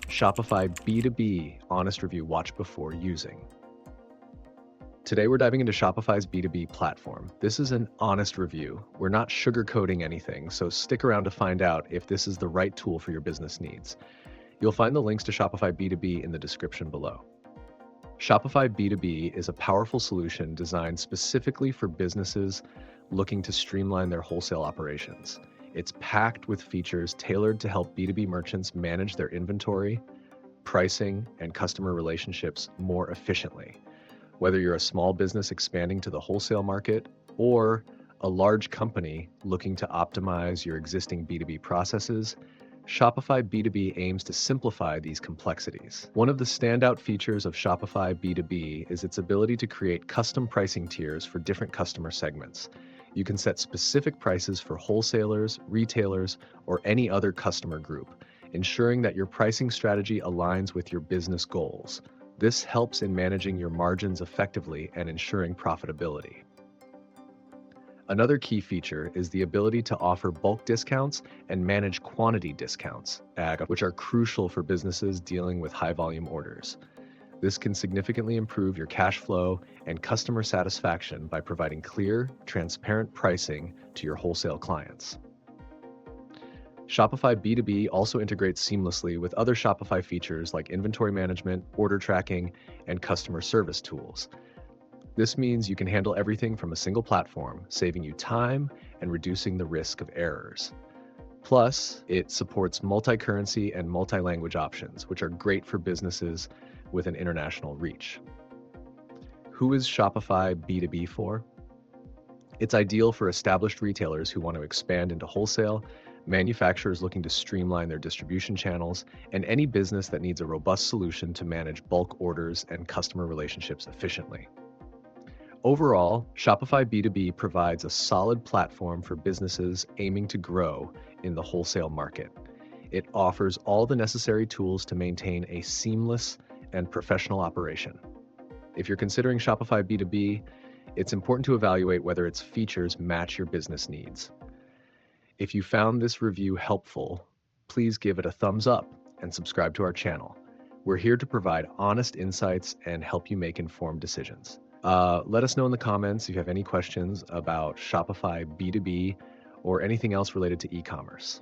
Shopify B2B Honest Review Watch Before Using. Today we're diving into Shopify's B2B platform. This is an honest review. We're not sugarcoating anything, so stick around to find out if this is the right tool for your business needs. You'll find the links to Shopify B2B in the description below. Shopify B2B is a powerful solution designed specifically for businesses looking to streamline their wholesale operations. It's packed with features tailored to help B2B merchants manage their inventory, pricing, and customer relationships more efficiently. Whether you're a small business expanding to the wholesale market or a large company looking to optimize your existing B2B processes, Shopify B2B aims to simplify these complexities. One of the standout features of Shopify B2B is its ability to create custom pricing tiers for different customer segments. You can set specific prices for wholesalers, retailers, or any other customer group, ensuring that your pricing strategy aligns with your business goals. This helps in managing your margins effectively and ensuring profitability. Another key feature is the ability to offer bulk discounts and manage quantity discounts, which are crucial for businesses dealing with high-volume orders. This can significantly improve your cash flow and customer satisfaction by providing clear, transparent pricing to your wholesale clients. Shopify B2B also integrates seamlessly with other Shopify features like inventory management, order tracking, and customer service tools. This means you can handle everything from a single platform, saving you time and reducing the risk of errors. Plus, it supports multi-currency and multi-language options, which are great for businesses with an international reach. Who is Shopify B2B for? It's ideal for established retailers who want to expand into wholesale, manufacturers looking to streamline their distribution channels, and any business that needs a robust solution to manage bulk orders and customer relationships efficiently. Overall, Shopify B2B provides a solid platform for businesses aiming to grow in the wholesale market. It offers all the necessary tools to maintain a seamless and professional operation. If you're considering Shopify B2B, it's important to evaluate whether its features match your business needs. If you found this review helpful, please give it a thumbs up and subscribe to our channel. We're here to provide honest insights and help you make informed decisions. Let us know in the comments if you have any questions about Shopify B2B or anything else related to e-commerce.